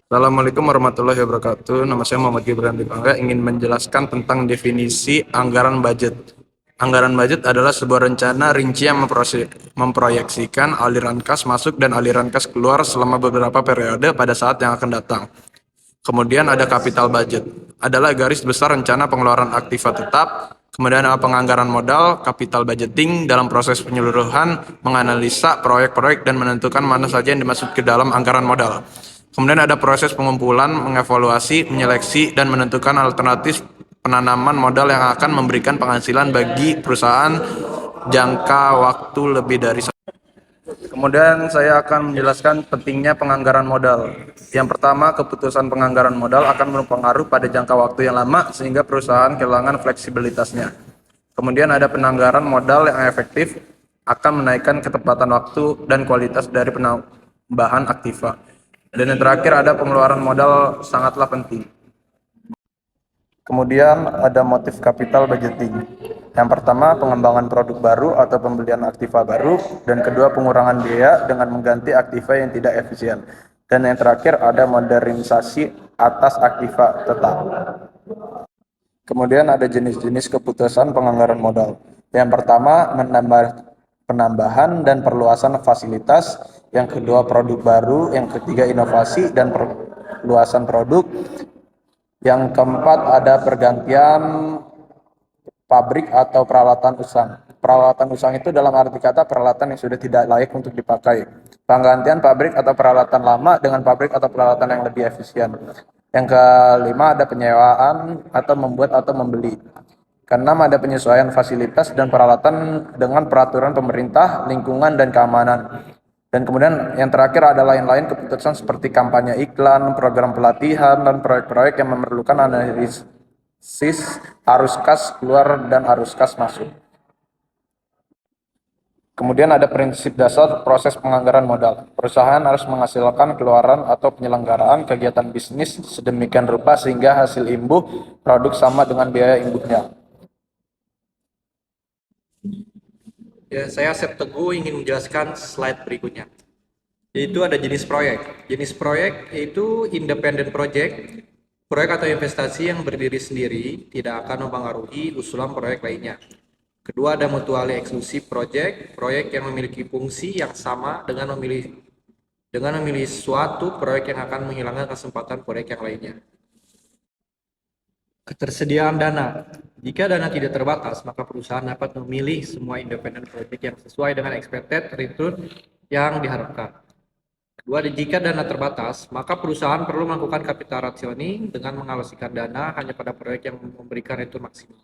Assalamualaikum warahmatullahi wabarakatuh. Nama saya Muhammad Gibran Dipangga, ingin menjelaskan tentang definisi anggaran budget. Anggaran budget adalah sebuah rencana rinci yang memproyeksikan aliran kas masuk dan aliran kas keluar selama beberapa periode pada saat yang akan datang. Kemudian ada capital budget, adalah garis besar rencana pengeluaran aktiva tetap. Kemudian ada penganggaran modal, capital budgeting dalam proses penyeluruhan, menganalisa proyek-proyek dan menentukan mana saja yang dimasuk ke dalam anggaran modal. Kemudian ada proses pengumpulan, mengevaluasi, menyeleksi, dan menentukan alternatif penanaman modal yang akan memberikan penghasilan bagi perusahaan jangka waktu lebih dari. Kemudian saya akan menjelaskan pentingnya penganggaran modal. Yang pertama, keputusan penganggaran modal akan berpengaruh pada jangka waktu yang lama sehingga perusahaan kehilangan fleksibilitasnya. Kemudian ada penganggaran modal yang efektif akan menaikkan ketepatan waktu dan kualitas dari penambahan aktiva. Dan yang terakhir ada pengeluaran modal sangatlah penting. Kemudian ada motif capital budgeting. Yang pertama, pengembangan produk baru atau pembelian aktiva baru, dan kedua, pengurangan biaya dengan mengganti aktiva yang tidak efisien. Dan yang terakhir ada modernisasi atas aktiva tetap. Kemudian ada jenis-jenis keputusan penganggaran modal. Yang pertama, penambahan dan perluasan fasilitas. Yang kedua, produk baru. Yang ketiga, inovasi dan perluasan produk. Yang keempat, ada pergantian pabrik atau peralatan usang. Peralatan usang itu dalam arti kata peralatan yang sudah tidak layak untuk dipakai. Penggantian pabrik atau peralatan lama dengan pabrik atau peralatan yang lebih efisien. Yang kelima, ada penyewaan atau membuat atau membeli. Keenam, ada penyesuaian fasilitas dan peralatan dengan peraturan pemerintah, lingkungan, dan keamanan. Dan kemudian yang terakhir ada lain-lain keputusan seperti kampanye iklan, program pelatihan, dan proyek-proyek yang memerlukan analisis arus kas keluar dan arus kas masuk. Kemudian ada prinsip dasar proses penganggaran modal. Perusahaan harus menghasilkan keluaran atau penyelenggaraan kegiatan bisnis sedemikian rupa sehingga hasil imbuh produk sama dengan biaya imbuhnya. Ya, saya Asep Teguh ingin menjelaskan slide berikutnya. Yaitu ada jenis proyek. Jenis proyek yaitu independent project, proyek atau investasi yang berdiri sendiri, tidak akan mempengaruhi usulan proyek lainnya. Kedua, ada mutually exclusive project, proyek yang memiliki fungsi yang sama dengan memilih suatu proyek yang akan menghilangkan kesempatan proyek yang lainnya. Ketersediaan dana. Jika dana tidak terbatas, maka perusahaan dapat memilih semua independent project yang sesuai dengan expected return yang diharapkan. Kedua, jika dana terbatas, maka perusahaan perlu melakukan capital rationing dengan mengalokasikan dana hanya pada proyek yang memberikan return maksimal.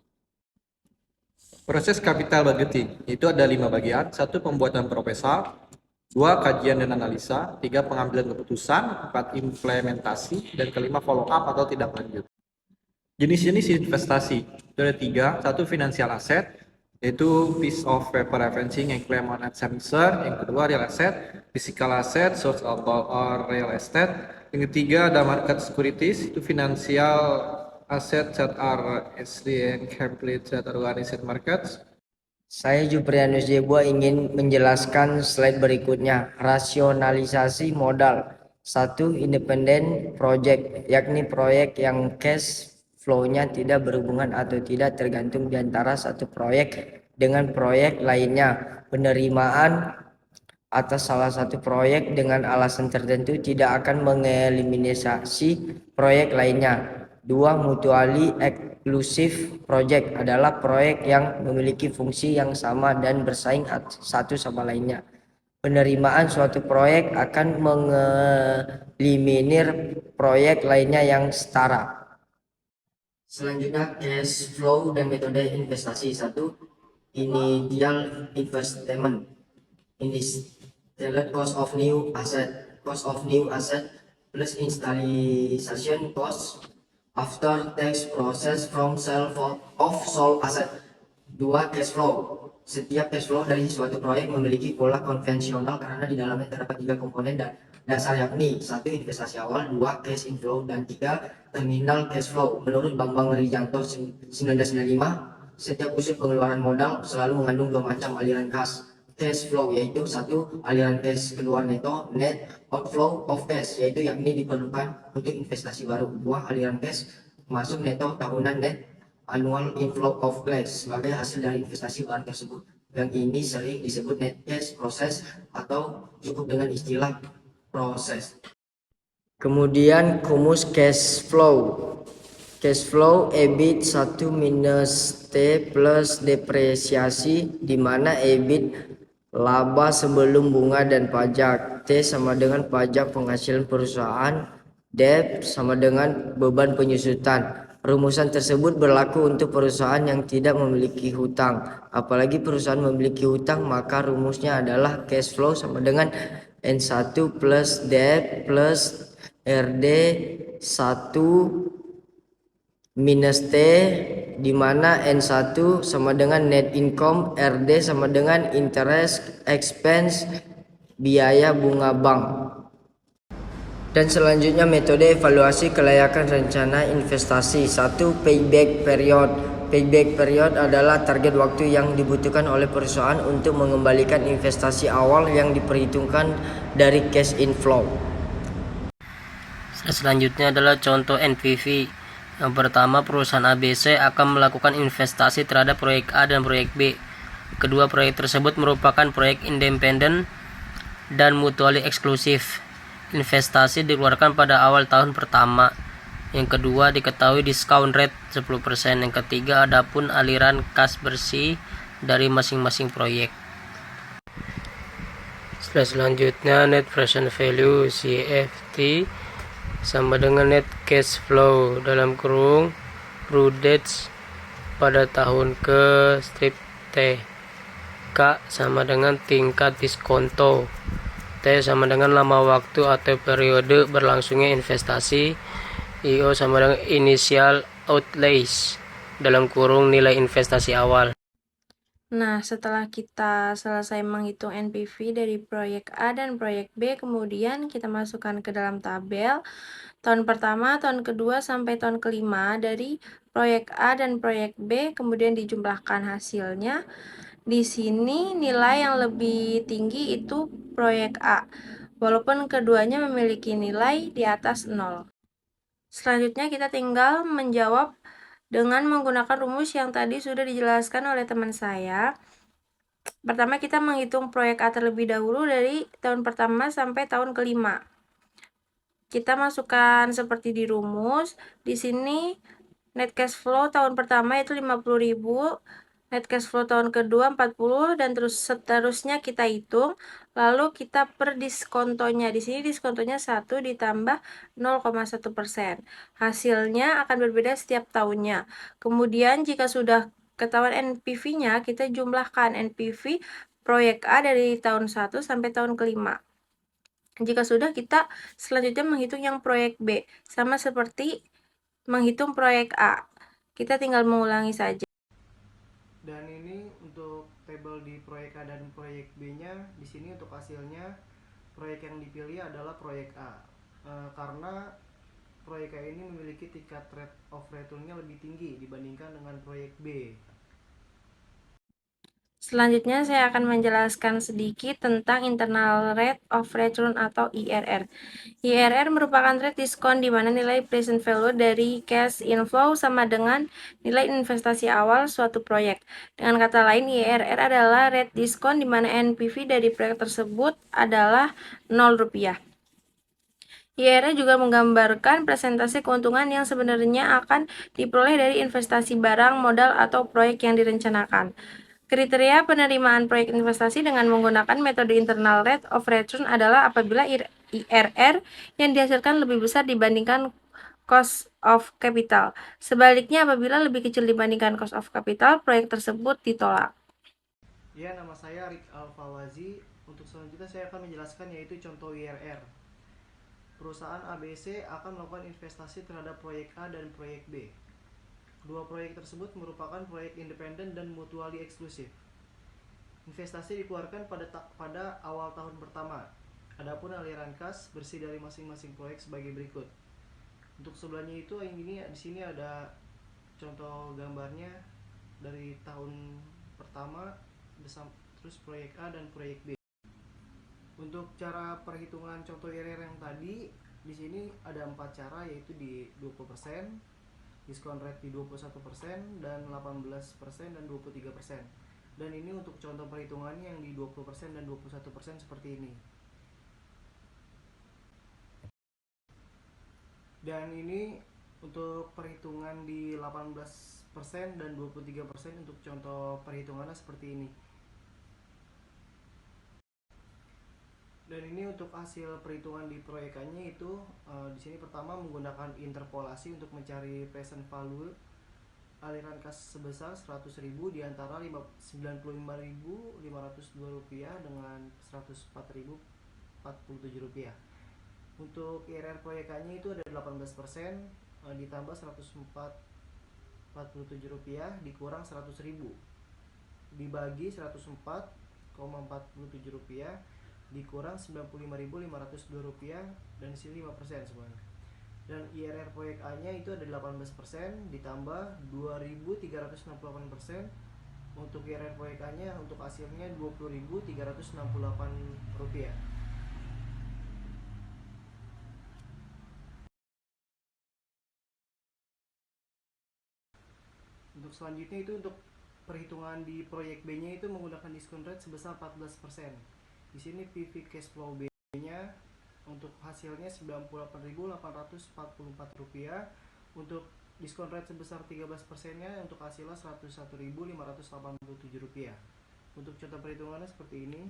Proses capital budgeting, itu ada 5 bagian. 1, pembuatan proposal. 2, kajian dan analisa. 3, pengambilan keputusan. 4, implementasi. Dan kelima, follow up atau tindak lanjut. Jenis-jenis investasi itu ada 3. 1, financial asset, yaitu piece of paper referencing yang claim on sensor. Yang kedua, real asset, physical asset, source of or real estate. Yang ketiga, ada market securities, itu financial asset that are easily and complete that organized markets. Saya Juprianus Jebua ingin menjelaskan slide berikutnya. Rasionalisasi modal. 1, independent project, yakni proyek yang cash flow-nya tidak berhubungan atau tidak tergantung di antara satu proyek dengan proyek lainnya. Penerimaan atas salah satu proyek dengan alasan tertentu tidak akan mengeliminasi proyek lainnya. 2, mutually exclusive project adalah proyek yang memiliki fungsi yang sama dan bersaing satu sama lainnya. Penerimaan suatu proyek akan mengeliminir proyek lainnya yang setara. Selanjutnya, cash flow dan metode investasi. 1, initial investment. Initial cost of new asset plus installation cost after tax process from sale of sold asset. 2, cash flow. Setiap cash flow dari suatu proyek memiliki pola konvensional karena di dalamnya terdapat 3 komponen dasar, yakni 1, investasi awal, 2, cash inflow, dan 3, terminal cash flow. Menurut Bambang Rijanto 1995, setiap usul pengeluaran modal selalu mengandung 2 macam aliran kas. cash flow, yaitu satu aliran cash, kedua net outflow of cash, yaitu yakni diperlukan untuk investasi baru. Dua aliran cash masuk neto tahunan net annual inflow of cash sebagai hasil dari investasi baru tersebut. Yang ini sering disebut net cash process atau cukup dengan istilah proses. Kemudian rumus cash flow. Cash flow EBIT 1 minus T plus depresiasi, di mana EBIT laba sebelum bunga dan pajak, T sama dengan pajak penghasilan perusahaan, debt sama dengan beban penyusutan. Rumusan tersebut berlaku untuk perusahaan yang tidak memiliki hutang. Apalagi perusahaan memiliki hutang, maka rumusnya adalah cash flow sama dengan N1 plus debt plus RD 1 minus T, di mana N1 sama dengan net income, RD sama dengan interest expense, biaya bunga bank. Dan selanjutnya metode evaluasi kelayakan rencana investasi. 1. Payback period. Payback period adalah target waktu yang dibutuhkan oleh perusahaan untuk mengembalikan investasi awal yang diperhitungkan dari cash inflow. Selanjutnya adalah contoh NPV. Yang pertama, perusahaan ABC akan melakukan investasi terhadap proyek A dan proyek B. Kedua proyek tersebut merupakan proyek independen dan mutually eksklusif. Investasi dikeluarkan pada awal tahun pertama. Yang kedua, diketahui discount rate 10%. Yang ketiga, adapun aliran kas bersih dari masing-masing proyek. Selanjutnya, net present value CFT sama dengan net cash flow dalam kurung prudence pada tahun ke strip T. K sama dengan tingkat diskonto. T sama dengan lama waktu atau periode berlangsungnya investasi. IO sama dengan initial outlays dalam kurung nilai investasi awal. Nah, setelah kita selesai menghitung NPV dari proyek A dan proyek B, kemudian kita masukkan ke dalam tabel tahun pertama, tahun kedua, sampai tahun kelima dari proyek A dan proyek B, kemudian dijumlahkan hasilnya. Di sini nilai yang lebih tinggi itu proyek A, walaupun keduanya memiliki nilai di atas 0. Selanjutnya kita tinggal menjawab dengan menggunakan rumus yang tadi sudah dijelaskan oleh teman saya. Pertama, kita menghitung proyek A terlebih dahulu dari tahun pertama sampai tahun kelima. Kita masukkan seperti di rumus. Di sini net cash flow tahun pertama itu 50.000, net cash flow tahun kedua 40, dan terus seterusnya kita hitung. Lalu kita per diskontonya. Di sini diskontonya 1 ditambah 0,1%. Hasilnya akan berbeda setiap tahunnya. Kemudian jika sudah ketahuan NPV-nya, kita jumlahkan NPV proyek A dari tahun 1 sampai tahun kelima. Jika sudah, kita selanjutnya menghitung yang proyek B, sama seperti menghitung proyek A. Kita tinggal mengulangi saja. Dan ini untuk tabel di proyek A dan proyek B-nya. Di sini untuk hasilnya proyek yang dipilih adalah proyek A. Karena proyek A ini memiliki tingkat rate of return-nya lebih tinggi dibandingkan dengan proyek B. Selanjutnya saya akan menjelaskan sedikit tentang internal rate of return atau IRR. IRR merupakan rate diskon di mana nilai present value dari cash inflow sama dengan nilai investasi awal suatu proyek. Dengan kata lain, IRR adalah rate diskon di mana NPV dari proyek tersebut adalah Rp0. IRR juga menggambarkan presentasi keuntungan yang sebenarnya akan diperoleh dari investasi barang, modal, atau proyek yang direncanakan. Kriteria penerimaan proyek investasi dengan menggunakan metode internal rate of return adalah apabila IRR yang dihasilkan lebih besar dibandingkan cost of capital. Sebaliknya, apabila lebih kecil dibandingkan cost of capital, proyek tersebut ditolak. Ya, nama saya Rik Alfawazi. Untuk selanjutnya saya akan menjelaskan yaitu contoh IRR. Perusahaan ABC akan melakukan investasi terhadap proyek A dan proyek B. Kedua proyek tersebut merupakan proyek independen dan mutually eksklusif. Investasi dikeluarkan pada awal tahun pertama. Adapun aliran kas bersih dari masing-masing proyek sebagai berikut. Untuk sebelahnya itu yang ini di sini ada contoh gambarnya dari tahun pertama terus proyek A dan proyek B. Untuk cara perhitungan contoh IRR yang tadi, di sini ada 4 cara, yaitu di 20%, diskon rate di 21%, dan 18% dan 23%. Dan ini untuk contoh perhitungannya yang di 20% dan 21% seperti ini. Dan ini untuk perhitungan di 18% dan 23% untuk contoh perhitungannya seperti ini. Dan ini untuk hasil perhitungan di proyekannya itu di sini pertama menggunakan interpolasi untuk mencari present value aliran kas sebesar 100.000 di antara Rp95.502 dengan Rp104.047. Untuk IRR proyekannya itu ada 18%, ditambah Rp104.047 dikurang Rp100.000 dibagi Rp104.047 dikurang Rp95.502 dan di sini 5% semuanya. Dan IRR proyek A nya itu ada 18% ditambah 2.368%. Untuk IRR proyek A nya untuk hasilnya Rp20.368. Untuk selanjutnya itu untuk perhitungan di proyek B nya itu menggunakan diskon rate sebesar 14%. Di sini PV cash flow B-nya untuk hasilnya Rp98.844. Untuk diskon rate sebesar 13%-nya untuk hasilnya Rp101.587. Untuk contoh perhitungannya seperti ini.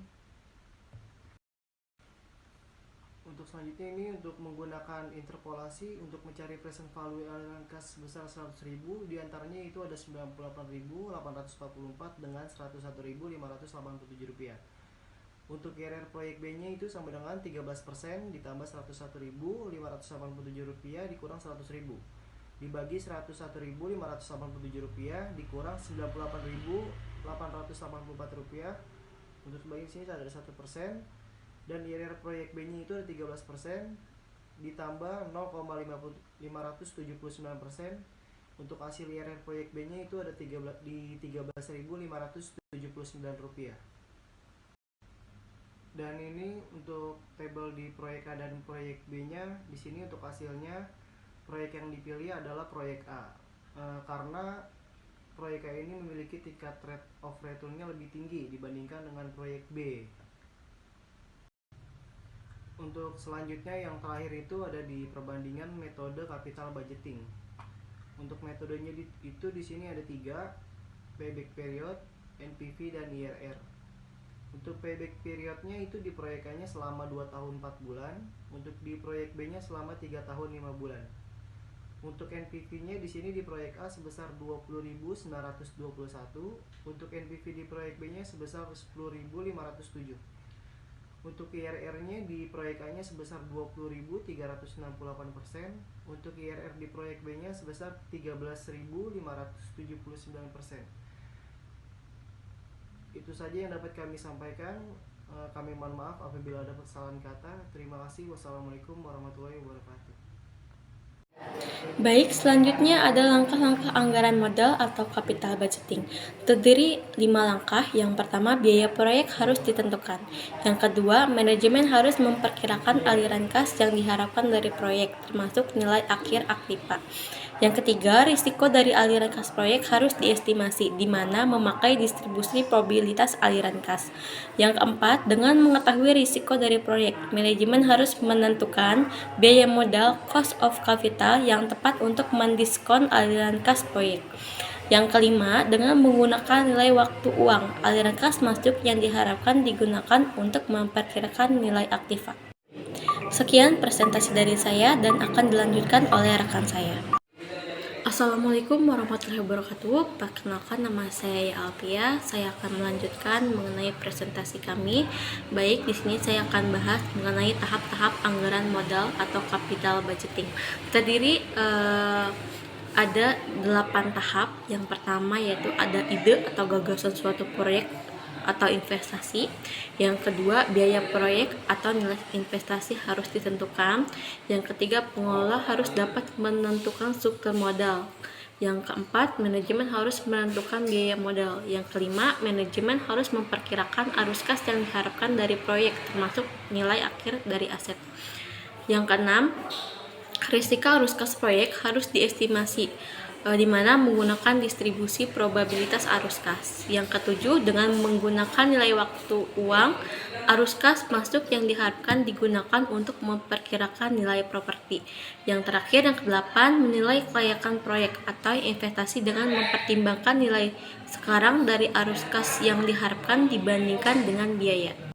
Untuk selanjutnya ini untuk menggunakan interpolasi untuk mencari present value aliran kas sebesar 100.000, diantaranya itu ada Rp98.844 dengan Rp101.587. Untuk IRR proyek B nya itu sama dengan 13% ditambah Rp101.587 dikurang Rp100.000 dibagi Rp101.587 dikurang Rp98.884. Untuk sebagian sini ada 1%. Dan IRR proyek B nya itu ada 13% ditambah 0,579%. Untuk hasil IRR proyek B nya itu ada di Rp13.579. Dan ini untuk tabel di proyek A dan proyek B nya. Di sini untuk hasilnya proyek yang dipilih adalah proyek A, karena proyek A ini memiliki tingkat rate of return-nya lebih tinggi dibandingkan dengan proyek B. Untuk selanjutnya yang terakhir itu ada di perbandingan metode capital budgeting. Untuk metodenya itu di sini ada 3, payback period, NPV, dan IRR. Untuk payback periodnya itu di proyekannya selama 2 tahun 4 bulan, untuk di proyek B nya selama 3 tahun 5 bulan. Untuk NPV-nya di sini di proyek A sebesar 20.921, untuk NPV di proyek B nya sebesar 10.507. Untuk IRR-nya di proyek A nya sebesar 20.368%, untuk IRR di proyek B nya sebesar 13.579%. Itu saja yang dapat kami sampaikan. Kami mohon maaf apabila ada kesalahan kata. Terima kasih. Wassalamualaikum warahmatullahi wabarakatuh. Baik, selanjutnya ada langkah-langkah anggaran modal atau capital budgeting. Terdiri 5 langkah. Yang pertama, biaya proyek harus ditentukan. Yang kedua, manajemen harus memperkirakan aliran kas yang diharapkan dari proyek, termasuk nilai akhir aktiva. Yang ketiga, risiko dari aliran kas proyek harus diestimasi, di mana memakai distribusi probabilitas aliran kas. Yang keempat, dengan mengetahui risiko dari proyek, manajemen harus menentukan biaya modal cost of capital yang tepat untuk mendiskon aliran kas proyek. Yang kelima, dengan menggunakan nilai waktu uang, aliran kas masuk yang diharapkan digunakan untuk memperkirakan nilai aktiva. Sekian presentasi dari saya dan akan dilanjutkan oleh rekan saya. Assalamualaikum warahmatullahi wabarakatuh. Perkenalkan, nama saya Alpia. Saya akan melanjutkan mengenai presentasi kami. Baik, di sini saya akan bahas mengenai tahap-tahap anggaran modal atau capital budgeting. Terdiri ada 8 tahap. Yang pertama yaitu ada ide atau gagasan suatu proyek atau investasi. Yang kedua, biaya proyek atau nilai investasi harus ditentukan. Yang ketiga, pengelola harus dapat menentukan struktur modal. Yang keempat, manajemen harus menentukan biaya modal. Yang kelima, manajemen harus memperkirakan arus kas yang diharapkan dari proyek, termasuk nilai akhir dari aset. Yang keenam, risiko arus kas proyek harus diestimasi, di mana menggunakan distribusi probabilitas arus kas. Yang ketujuh, dengan menggunakan nilai waktu uang, arus kas masuk yang diharapkan digunakan untuk memperkirakan nilai properti. Yang terakhir, yang kedelapan, menilai kelayakan proyek atau investasi dengan mempertimbangkan nilai sekarang dari arus kas yang diharapkan dibandingkan dengan biaya.